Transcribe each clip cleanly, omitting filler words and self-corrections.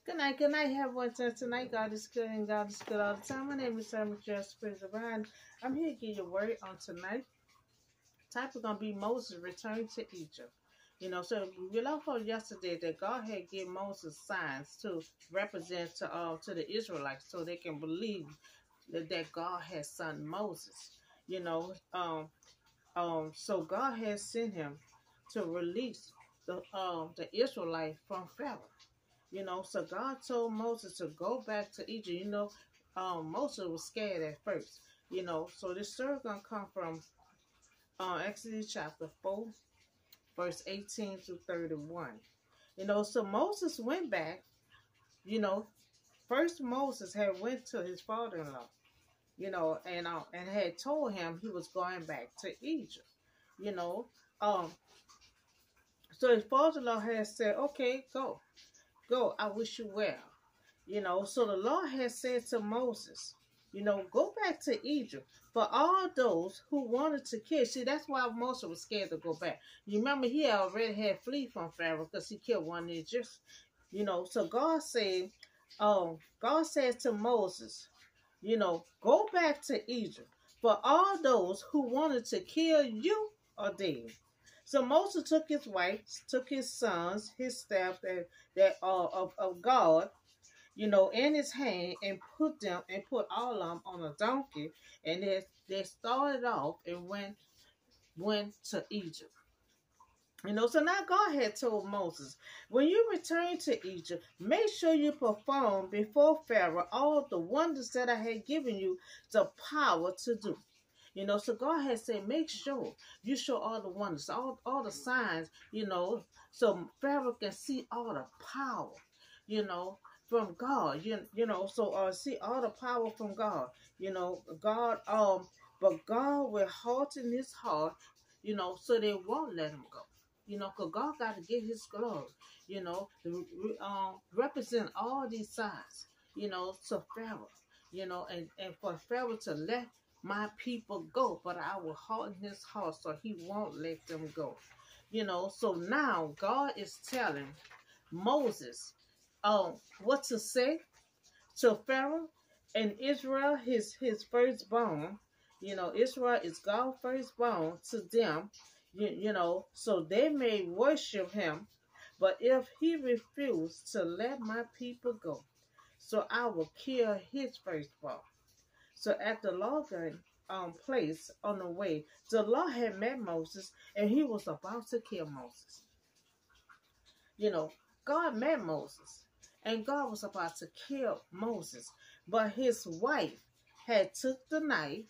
Good night, everyone. Tonight, God is good and God is good all the time. My name is Sarah McJust, Spirit Divine. I'm here to give you a word on tonight. Topic gonna be Moses returned to Egypt. So we learned from yesterday that God had given Moses signs to represent to the Israelites so they can believe that God has sent Moses. You know, so God has sent him to release the Israelites from Pharaoh. So God told Moses to go back to Egypt. Moses was scared at first. So this story gonna come from Exodus chapter 4, verse 18 to 31. So Moses went back. You know, First Moses had went to his father-in-law. And had told him he was going back to Egypt. You know, um, so his father-in-law had said, "Okay, go. I wish you well." So the Lord has said to Moses, go back to Egypt for all those who wanted to kill. See, that's why Moses was scared to go back. You remember he already had flee from Pharaoh because he killed one of the Egyptians. So God said to Moses, go back to Egypt for all those who wanted to kill you are dead. So Moses took his wife, took his sons, his staff of God, in his hand and put all of them on a donkey, and they started off and went to Egypt. So now God had told Moses, when you return to Egypt, make sure you perform before Pharaoh all the wonders that I had given you the power to do. So God has said, make sure you show all the wonders, all the signs, so Pharaoh can see all the power, from God, so see all the power from God, God, but God will harden his heart, so they won't let him go. Because God got to get his glory, represent all these signs, to Pharaoh, and for Pharaoh to let my people go, but I will harden his heart so he won't let them go. So now God is telling Moses what to say to Pharaoh and Israel, his firstborn. Israel is God's firstborn to them, so they may worship him. But if he refused to let my people go, so I will kill his firstborn. So at the logging place on the way, the Lord had met Moses and he was about to kill Moses. You know, God met Moses and God was about to kill Moses. But his wife had took the knife,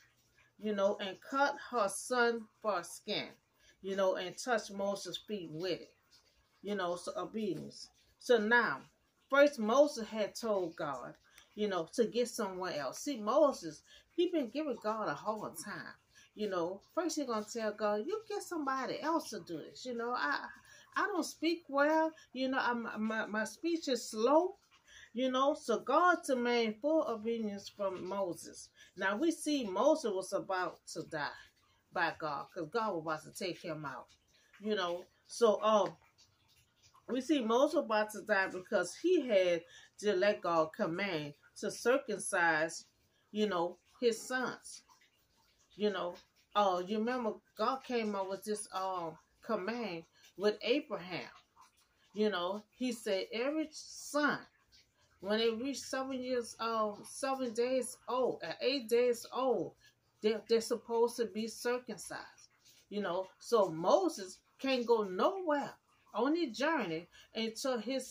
and cut her son foreskin, and touched Moses' feet with it. So obedience. So now, first Moses had told God, to get somewhere else. See, Moses, he been giving God a hard time. First he gonna tell God, you get somebody else to do this. I don't speak well. My speech is slow. So God demanded full obedience from Moses. Now we see Moses was about to die by God because God was about to take him out. So we see Moses about to die because he had to let God command to circumcise, his sons. You know, you remember God came up with this command with Abraham. He said every son when they reach 7 days old, 8 days old, they're supposed to be circumcised. So Moses can't go nowhere on the journey until him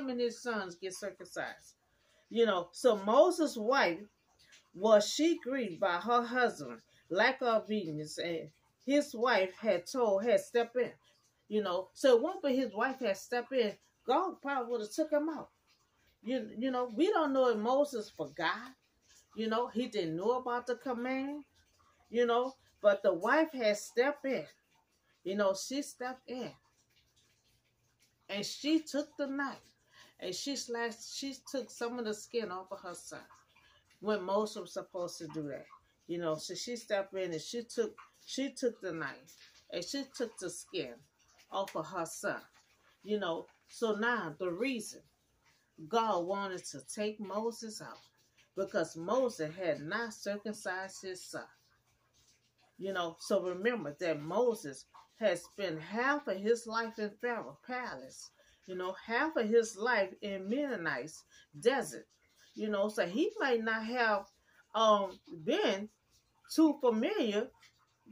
and his sons get circumcised. So Moses' wife she grieved by her husband lack of obedience, and his wife had stepped in. So once his wife had stepped in, God probably would have took him out. We don't know if Moses forgot. He didn't know about the command. But the wife had stepped in. She stepped in, and she took the knife, and she took some of the skin off of her son. When Moses was supposed to do that, so she stepped in and she took the knife and she took the skin off of her son. So now the reason God wanted to take Moses out because Moses had not circumcised his son. So remember that Moses had spent half of his life in Pharaoh palace, half of his life in Midianite's desert, so he might not have been too familiar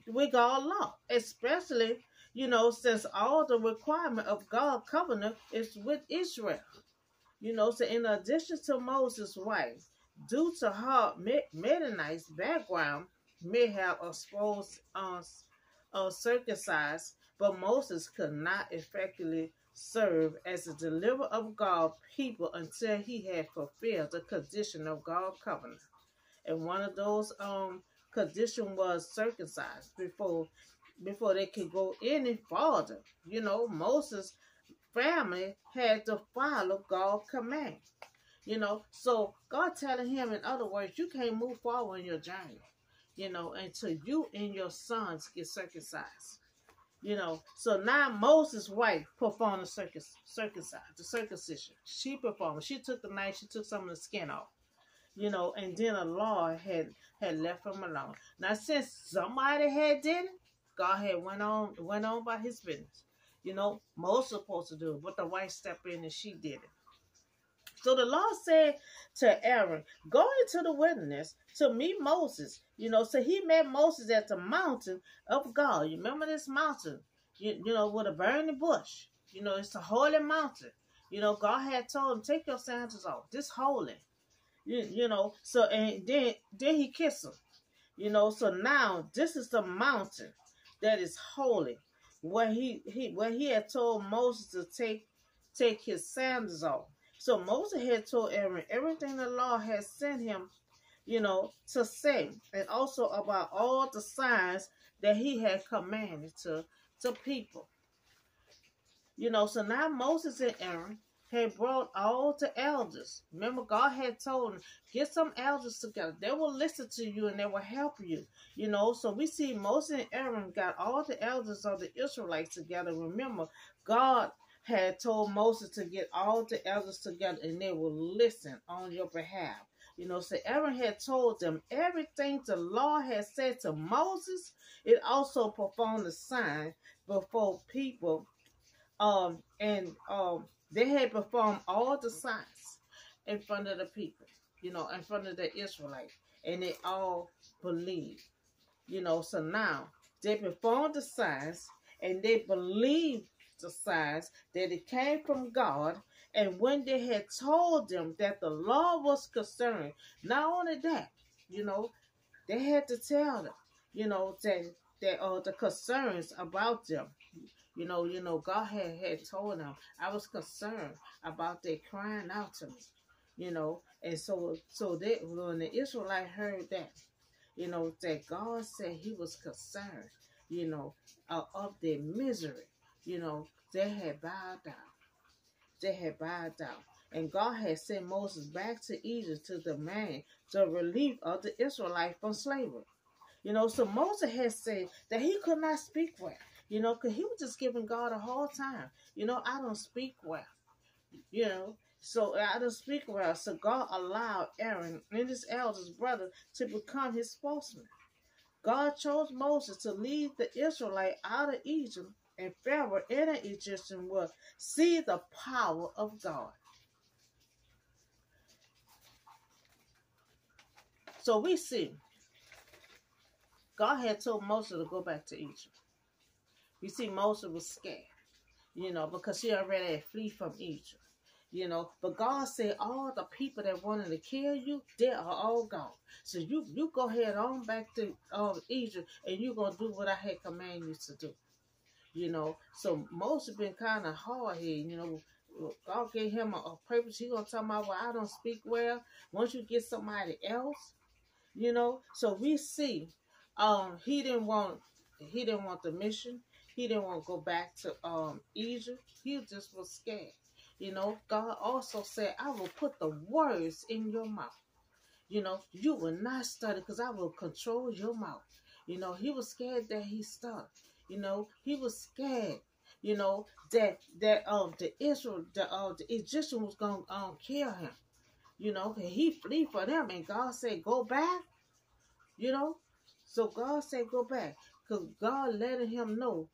with God's law, especially, since all the requirement of God's covenant is with Israel. So in addition to Moses' wife, due to her Midianite's background, may have exposed circumcised, but Moses could not effectively serve as a deliverer of God's people until he had fulfilled the condition of God's covenant. And one of those condition was circumcised before they could go any farther. Moses' family had to follow God's command. So God telling him, in other words, you can't move forward in your journey, until you and your sons get circumcised. So now Moses' wife performed the circumcision. She performed. She took the knife, she took some of the skin off. And then the Lord had left him alone. Now, since somebody had did it, God had went on by his business. Moses was supposed to do it, but the wife stepped in and she did it. So the Lord said to Aaron, go into the wilderness to meet Moses. So he met Moses at the mountain of God. You remember this mountain, with a burning bush. It's a holy mountain. God had told him, take your sandals off. This holy. So and then he kissed him. So now this is the mountain that is holy, where he had told Moses to take his sandals off. So Moses had told Aaron everything the Lord had sent him, to say, and also about all the signs that he had commanded to people. So now Moses and Aaron had brought all the elders. Remember, God had told them, get some elders together. They will listen to you and they will help you. So we see Moses and Aaron got all the elders of the Israelites together. Remember, God had told Moses to get all the elders together and they will listen on your behalf. So Aaron had told them everything the Lord had said to Moses. It also performed a sign before people. They had performed all the signs in front of the people, in front of the Israelites, and they all believed. So now they performed the signs and they believed the signs that it came from God. And when they had told them that the Lord was concerned, not only that, they had to tell them, that the concerns about them. God had told them, I was concerned about their crying out to me, and so they, when the Israelite heard that, that God said he was concerned, of their misery, they had bowed down. They had bowed down. And God had sent Moses back to Egypt to demand the relief of the Israelites from slavery. So Moses had said that he could not speak well. Because he was just giving God a hard time. I don't speak well. So I don't speak well. So God allowed Aaron and his eldest brother to become his spokesman. God chose Moses to lead the Israelite out of Egypt, and Pharaoh and the Egyptian will see the power of God. So we see God had told Moses to go back to Egypt. You see, Moses was scared, because he already had fled from Egypt, But God said all the people that wanted to kill you, they are all gone. So you go ahead on back to Egypt, and you're going to do what I had commanded you to do, So Moses been kind of hard here, God gave him a purpose. He going to tell me, well, I don't speak well. Once you get somebody else, So we see he didn't want the mission. He didn't want to go back to Egypt. He just was scared. God also said, I will put the words in your mouth. You will not stutter because I will control your mouth. He was scared that he stuttered. He was scared you know, the Egyptian was gonna kill him. You know, and he flee for them, and God said, "Go back." You know, so God said, "Go back," because God letting him know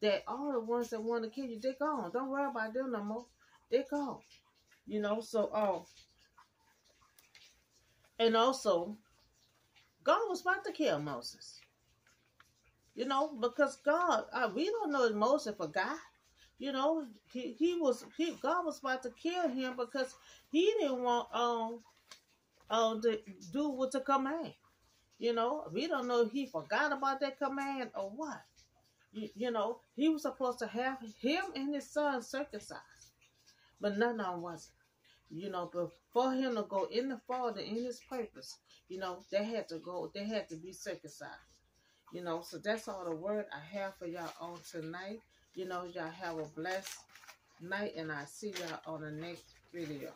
that all the ones that want to kill you, they gone. Don't worry about them no more. They gone. You know, so and also God was about to kill Moses. You know, because God, we don't know if Moses forgot. You know, God was about to kill him because he didn't want to do what the command. You know, we don't know if he forgot about that command or what. You know, he was supposed to have him and his son circumcised, but none of them wasn't. You know, but for him to go in the Father in his purpose, you know, they had to be circumcised. You know, so that's all the word I have for y'all on tonight. You know, y'all have a blessed night, and I'll see y'all on the next video.